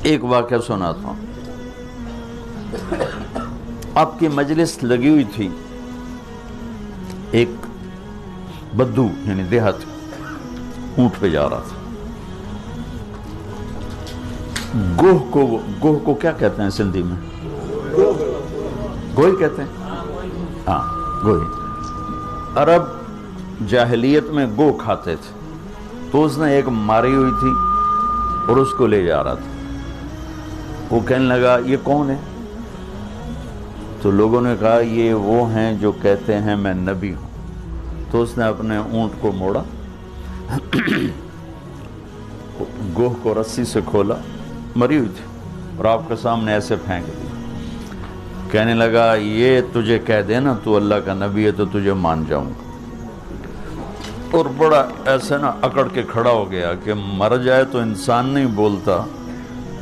ایک واقعہ سناتا ہوں. آپ کی مجلس لگی ہوئی تھی، ایک بدو یعنی دیہات اونٹ پہ جا رہا تھا. گوہ کو کیا کہتے ہیں سندھی میں؟ گوہی کہتے ہیں. ہاں گوہی. عرب جاہلیت میں گو کھاتے تھے، تو اس نے ایک ماری ہوئی تھی اور اس کو لے جا رہا تھا. وہ کہنے لگا یہ کون ہے؟ تو لوگوں نے کہا یہ وہ ہیں جو کہتے ہیں میں نبی ہوں. تو اس نے اپنے اونٹ کو موڑا، گوہ کو رسی سے کھولا، مری ہوئی تھی، اور آپ کے سامنے ایسے پھینک دی. کہنے لگا یہ تجھے کہہ دے نا تو اللہ کا نبی ہے تو تجھے مان جاؤں گا. اور بڑا ایسے نا اکڑ کے کھڑا ہو گیا کہ مر جائے تو انسان نہیں بولتا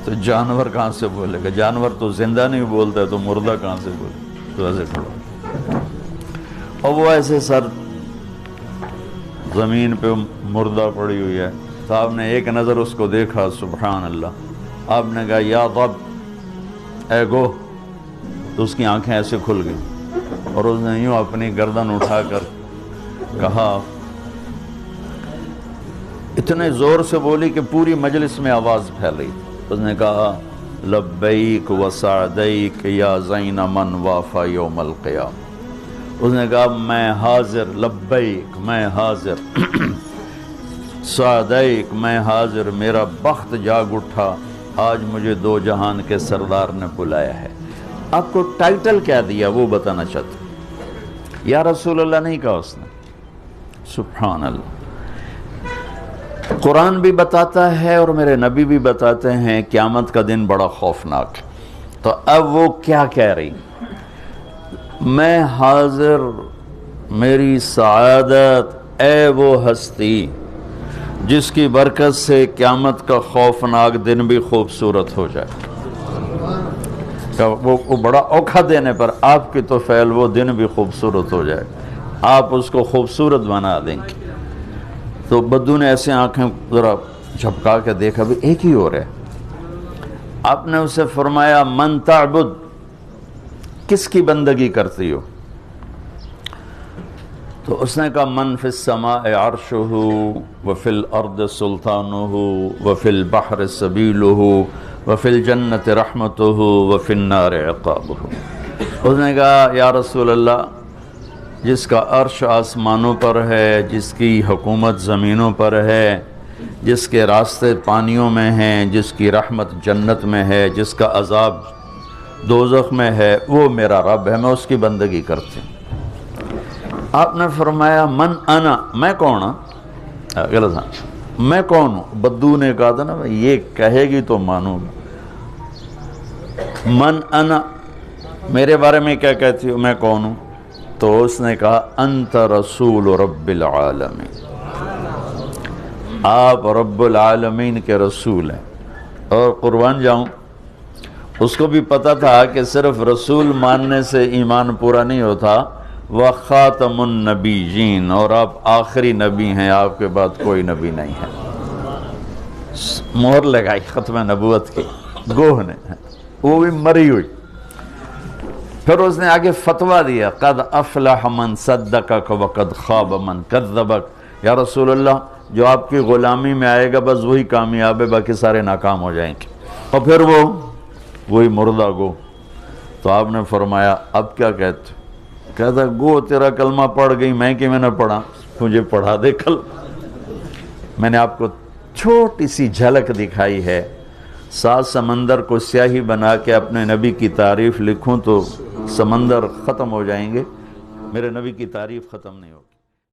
تو جانور کہاں سے بولے گا، جانور تو زندہ نہیں بولتا ہے تو مردہ کہاں سے بولے. تو ایسے کھڑا اور وہ ایسے سر زمین پہ مردہ پڑی ہوئی ہے. تو آپ نے ایک نظر اس کو دیکھا، سبحان اللہ. آپ نے کہا یا رب اے گو. تو اس کی آنکھیں ایسے کھل گئی اور اس نے یوں اپنی گردن اٹھا کر کہا، اتنے زور سے بولی کہ پوری مجلس میں آواز پھیل رہی. اس نے کہا لبیک و سعدیک یا زین من وافا یوم القیامہ. اس نے کہا میں حاضر، لبیک میں حاضر، سعدیک میں حاضر، میرا بخت جاگ اٹھا، آج مجھے دو جہان کے سردار نے بلایا ہے. آپ کو ٹائٹل کیا دیا وہ بتانا چاہتا. یا رسول اللہ نہیں کہا اس نے. سبحان اللہ. قرآن بھی بتاتا ہے اور میرے نبی بھی بتاتے ہیں قیامت کا دن بڑا خوفناک ہے. تو اب وہ کیا کہہ رہی، میں حاضر، میری سعادت، اے وہ ہستی جس کی برکت سے قیامت کا خوفناک دن بھی خوبصورت ہو جائے. وہ بڑا اوکھا دینے پر آپ کی تو فعل وہ دن بھی خوبصورت ہو جائے، آپ اس کو خوبصورت بنا دیں گے. تو بدو نے ایسے آنکھیں ذرا جھپکا کے دیکھا بھی ایک ہی ہو رہا ہے. آپ نے اسے فرمایا من تعبد، کس کی بندگی کرتی ہو؟ تو اس نے کہا من فی السماء عرشہ وفی الارض سلطانہ وفی البحر سبیلہ وفی الجنت رحمتہ وفی النار عقابہ. اس نے کہا یا رسول اللہ، جس کا عرش آسمانوں پر ہے، جس کی حکومت زمینوں پر ہے، جس کے راستے پانیوں میں ہیں، جس کی رحمت جنت میں ہے، جس کا عذاب دوزخ میں ہے، وہ میرا رب ہے، میں اس کی بندگی کرتی ہوں. آپ نے فرمایا من انا، میں کون ہوں؟ غلط ہاں، میں کون ہوں؟ بدو نے کہا تھا نا یہ کہے گی تو مانوں گا. من انا، میرے بارے میں کیا کہتی ہو، میں کون ہوں؟ تو اس نے کہا انت رسول رب العالمین، آپ رب العالمین کے رسول ہیں. اور قربان جاؤں، اس کو بھی پتا تھا کہ صرف رسول ماننے سے ایمان پورا نہیں ہوتا، وخاتم النبیین، اور آپ آخری نبی ہیں، آپ کے بعد کوئی نبی نہیں ہے. مہر لگائی ختم نبوت کی گوہ نے، وہ بھی مری ہوئی. پھر اس نے آگے فتویٰ دیا قد افلح من صدقک وقد خاب من کذبک. یا رسول اللہ، جو آپ کی غلامی میں آئے گا بس وہی کامیاب ہے، باقی سارے ناکام ہو جائیں گے. اور پھر وہی مردہ گو. تو آپ نے فرمایا اب کیا کہتے؟ کہتا گو تیرا کلمہ پڑھ گئی، میں نے پڑھا، مجھے پڑھا دے کل. میں نے آپ کو چھوٹی سی جھلک دکھائی ہے. 7 سمندر کو سیاہی بنا کے اپنے نبی کی تعریف لکھوں تو سمندر ختم ہو جائیں گے، میرے نبی کی تعریف ختم نہیں ہوگی.